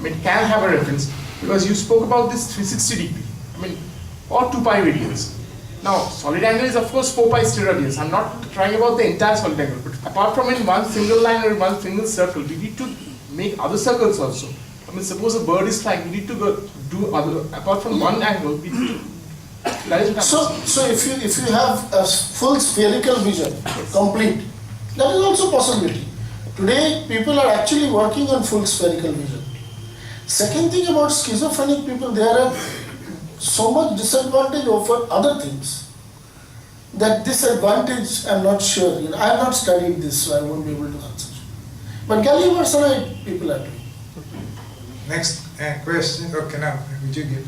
I mean, can have a reference, because you spoke about this 360 degree, I mean, or 2 pi radians. Now, solid angle is of course 4 pi steradians. I'm not trying about the entire solid angle, but apart from in one single line or one single circle, we need to make other circles also. I mean, suppose a bird is flying, we need to go do other, apart from one angle, we need to. That is so if you have a full spherical vision, complete, that is also possibility. Today, people are actually working on full spherical vision. Second thing about schizophrenic people, they are so much disadvantage over other things. That disadvantage, I'm not sure. I have not studied this, so I won't be able to answer. But gallium arsenide people are doing. Next question. Okay, now would you give?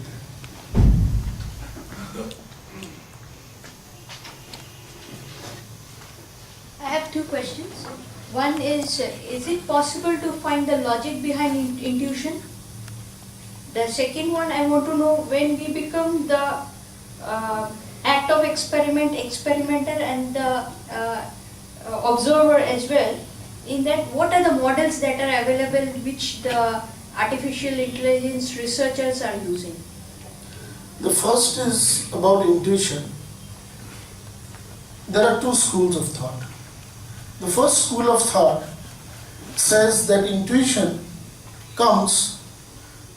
I have two questions. One is it possible to find the logic behind intuition? The second one, I want to know, when we become the act of experimenter and the observer as well, in that what are the models that are available which the artificial intelligence researchers are using? The first is about intuition. There are two schools of thought. The first school of thought says that intuition comes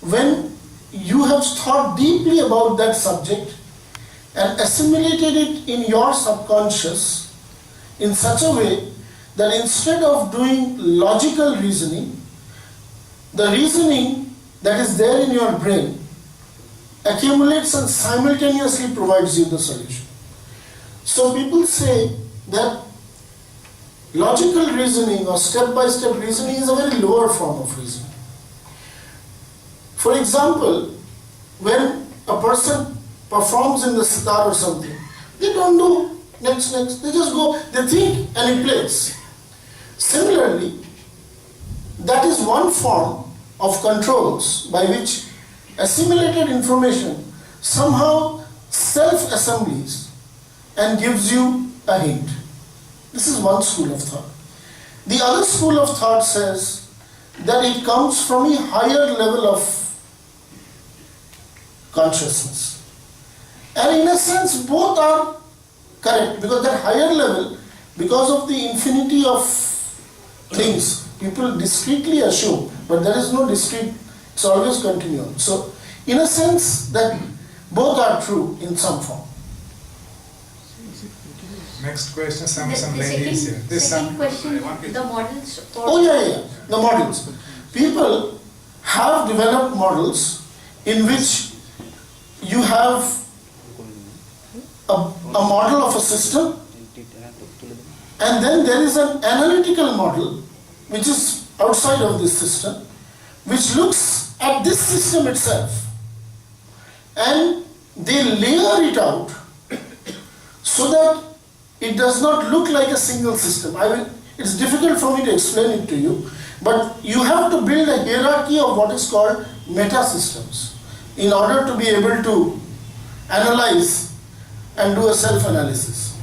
when you have thought deeply about that subject and assimilated it in your subconscious in such a way that instead of doing logical reasoning, the reasoning that is there in your brain accumulates and simultaneously provides you the solution. So people say that logical reasoning or step-by-step reasoning is a very lower form of reasoning. For example, when a person performs in the sitar or something, they don't do next, they just go, they think and it plays. Similarly, that is one form of controls by which assimilated information somehow self-assemblies and gives you a hint. This is one school of thought. The other school of thought says that it comes from a higher level of consciousness. And in a sense, both are correct, because that higher level, because of the infinity of things, people discretely assume, but there is no discrete, it's always continuum. So, in a sense, that both are true in some form. Next question, some The ladies here. second question, the models for... Oh yeah, the models. People have developed models in which you have a model of a system, and then there is an analytical model which is outside of this system, which looks at this system itself, and they layer it out so that it does not look like a single system. It's difficult for me to explain it to you, but you have to build a hierarchy of what is called meta-systems in order to be able to analyze and do a self-analysis.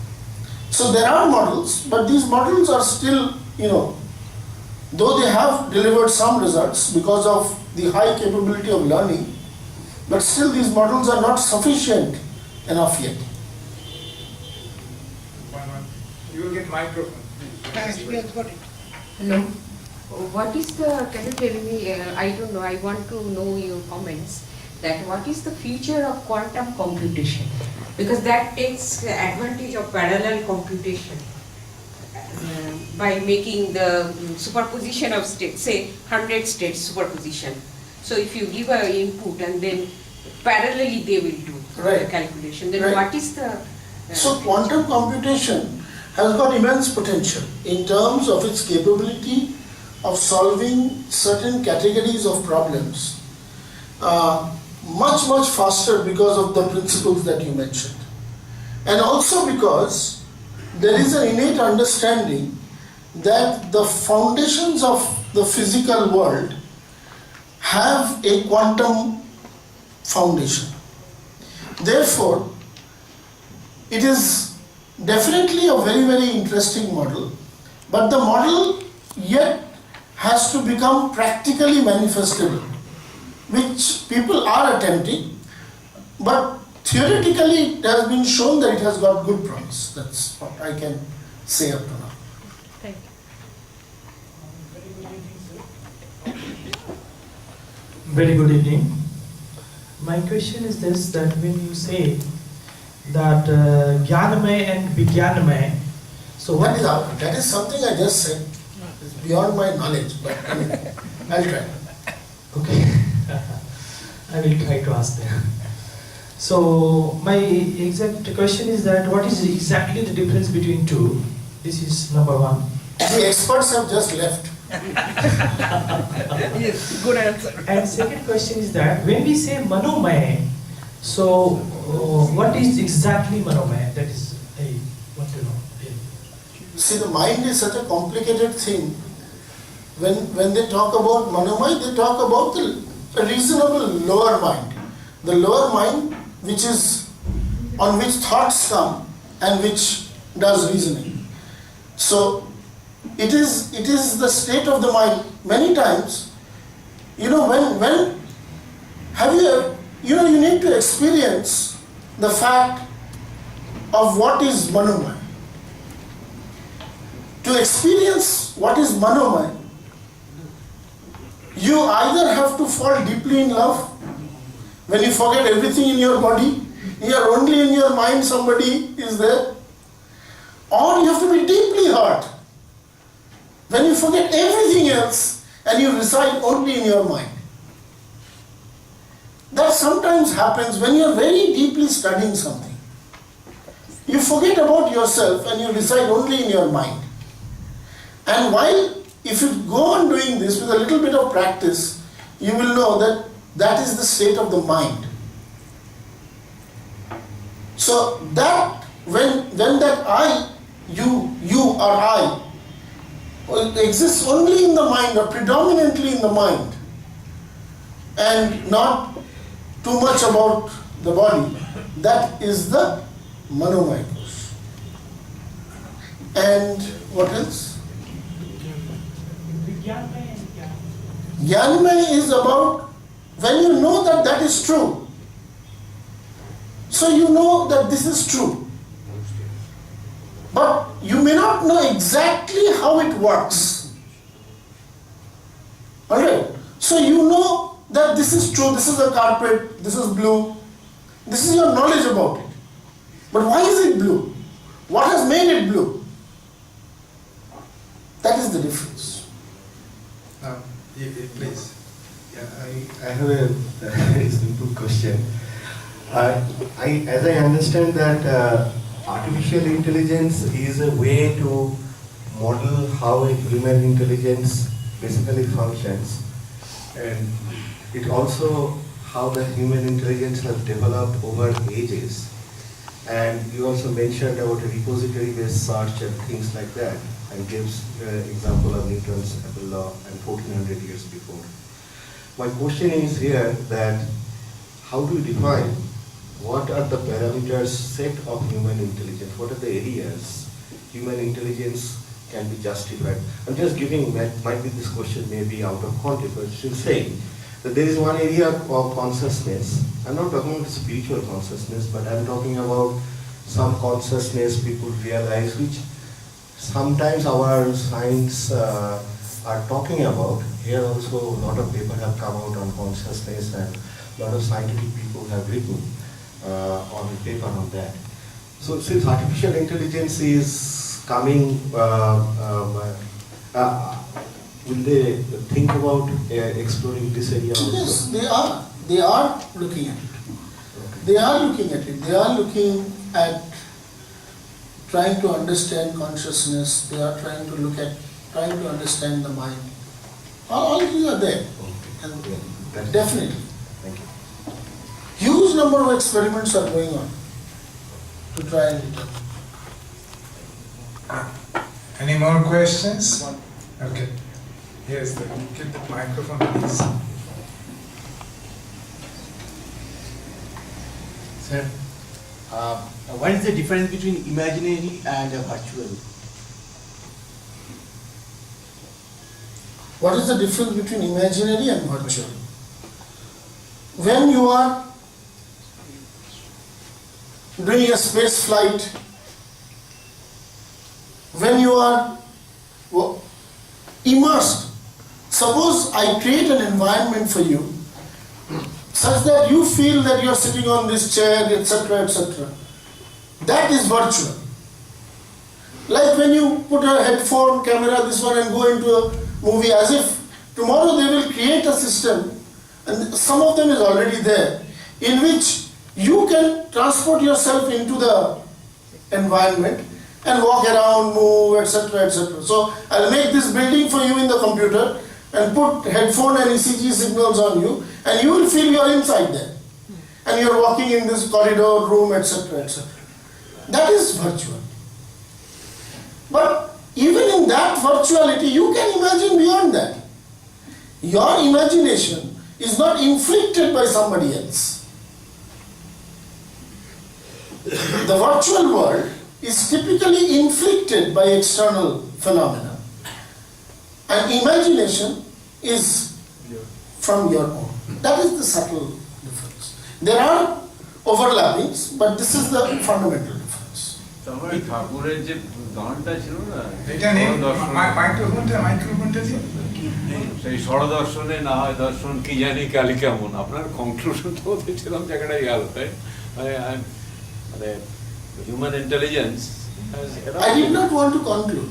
So there are models, but these models are still, though they have delivered some results because of the high capability of learning, but still these models are not sufficient enough yet. You will get microphone. Hello. What is the, can you tell me, I don't know, I want to know your comments, that what is the future of quantum computation? Because that takes advantage of parallel computation by making the superposition of states, say 100 states superposition. So if you give an input and then parallelly they will do the calculation, then what is the... So quantum computation has got immense potential in terms of its capability of solving certain categories of problems much faster because of the principles that you mentioned. And also because there is an innate understanding that the foundations of the physical world have a quantum foundation. Therefore, it is definitely a very interesting model, but the model yet has to become practically manifestable. which people are attempting, but theoretically it has been shown that it has got good promise. That's what I can say up to now. Thank you. Very good evening. My question is this, that when you say that Jnanamay and Vijnanamay, so what That is something I just said. It's beyond my knowledge, but I mean, I'll try. Okay, I will try to ask them. So my exact question is that what is exactly the difference between two? This is number one. The experts have just left. Yes, good answer. And second question is that when we say Manomay, so what is exactly Manomay? That is, I want to know. See, the mind is such a complicated thing. When they talk about Manomay, they talk about the reasonable lower mind. The lower mind which is on which thoughts come and which does reasoning. So it is the state of the mind. Many times, when have you you need to experience the fact of what is Manomay. To experience what is Manomay, you either have to fall deeply in love, when you forget everything in your body, you are only in your mind, somebody is there, or you have to be deeply hurt, when you forget everything else and you reside only in your mind. That sometimes happens when you are very deeply studying something. You forget about yourself and you reside only in your mind. And while, if you go on doing this with a little bit of practice, you will know that that is the state of the mind. So that, when that I, you or I, exists only in the mind or predominantly in the mind, and not too much about the body, that is the Manomaya course. And what else? Jnanamay is about when you know that that is true. So you know that this is true. But you may not know exactly how it works. Alright? So you know that this is true, this is a carpet, this is blue. This is your knowledge about it. But why is it blue? What has made it blue? That is the difference. Please. Yeah, I have a very simple question. As I understand that artificial intelligence is a way to model how a human intelligence basically functions, and it also how the human intelligence has developed over ages. And you also mentioned about a repository-based search and things like that, and gives example of Newton's Apple law and 1400 years before. My question is here that how do you define what are the parameters set of human intelligence? What are the areas human intelligence can be justified? I'm just giving, might be this question may be out of context, but still saying that there is one area of consciousness. I'm not talking about spiritual consciousness, but I'm talking about some consciousness people realize, which sometimes our science are talking about. Here also a lot of papers have come out on consciousness, and a lot of scientific people have written on paper on that. So since artificial intelligence is coming, will they think about exploring this area also? Yes, they are looking at it. They are looking at it. They are looking at trying to understand consciousness. They are trying to understand the mind. All these are there. And definitely. Thank you. Huge number of experiments are going on to try and determine. Any more questions? Okay. Yes, get the microphone, please. Sir, what is the difference between imaginary and virtual? What is the difference between imaginary and virtual? when you are doing a space flight, when you are immersed. Suppose I create an environment for you such that you feel that you are sitting on this chair, etc., etc. That is virtual. Like when you put a headphone, camera, this one, and go into a movie, as if tomorrow they will create a system, and some of them is already there, in which you can transport yourself into the environment and walk around, move, etc., etc. So I'll make this building for you in the computer and put headphone and ECG signals on you, and you will feel you are inside there. And you are walking in this corridor, room, etc., etc. That is virtual. But even in that virtuality, you can imagine beyond that. Your imagination is not inflicted by somebody else. The virtual world is typically inflicted by external phenomena. And imagination is from your own. That is the subtle difference. There are overlappings, but this is the fundamental difference. তোমার ঠাকুরের যে গানটা ছিল না, এটা নেই, মাইক্রোফোনটা দিয়ে সেই ষড়দর্শনে না হয় দর্শন কি জানি কালি কেমন, আপনার কনক্লুশন তো দেখছিলাম জায়গাটাই গেল, মানে human intelligence I did not want to conclude.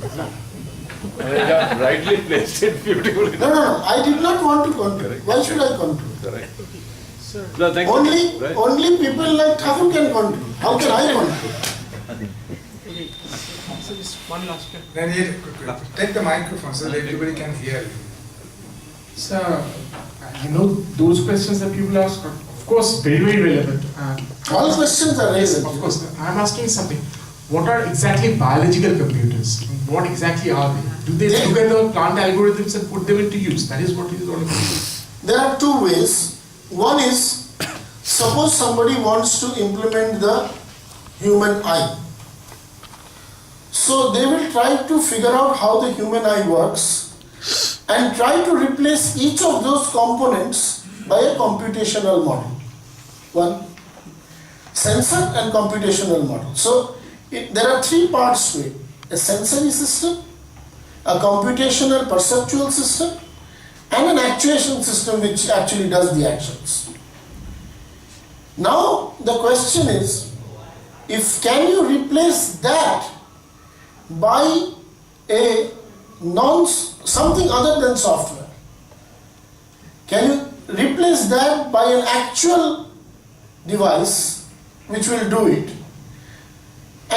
rightly placed it beautifully. No, I did not want to conclude. Why should I conclude? Correct. No, thank you. Right. Only people like Thakur can conclude. How can I conclude? So just one last question. Then you take the microphone so that everybody can hear you. So, I know those questions that people ask are, of course, very, very relevant. All questions are relevant. Of course, I'm asking something. What are exactly biological computers? What exactly are they? Do they look at the plant algorithms and put them into use? That is what it is all about. There are two ways. One is, suppose somebody wants to implement the human eye. So they will try to figure out how the human eye works and try to replace each of those components by a computational model. One, sensor and computational model. So there are three parts to it: a sensory system, a computational perceptual system, and an actuation system which actually does the actions. Now the question is, can you replace that by something other than software? Can you replace that by an actual device which will do it?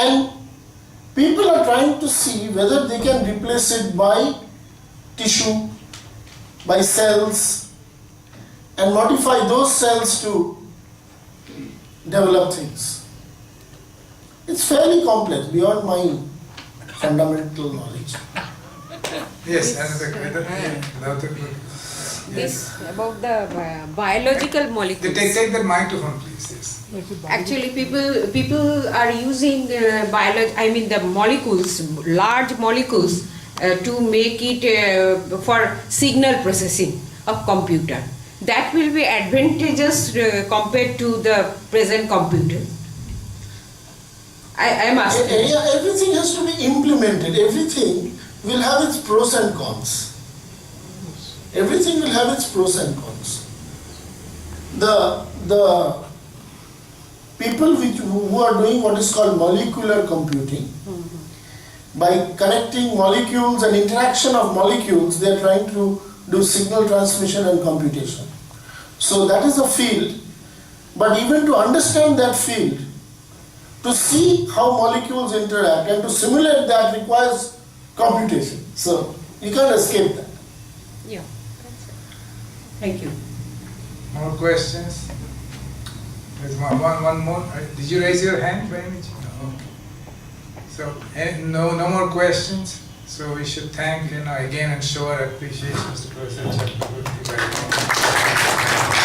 And people are trying to see whether they can replace it by tissue, by cells, and modify those cells to develop things. It's fairly complex, beyond my fundamental knowledge. Yes, This about the biological molecules. take the microphone, please. Yes. Actually, people are using the molecules, large molecules, to make it for signal processing of computer. That will be advantageous compared to the present computer. I am asking. Everything has to be implemented. Everything will have its pros and cons. Everything will have its pros and cons. The people who are doing what is called molecular computing, by connecting molecules and interaction of molecules, they are trying to do signal transmission and computation. So that is a field, but even to understand that field, to see how molecules interact and to simulate that requires computation. So you can't escape that. Yeah, that's it. Thank you. More questions? There's one more. Did you raise your hand by any chance? No. Okay. So no more questions. So we should thank again and show our appreciation to Professor Chakraborty very much.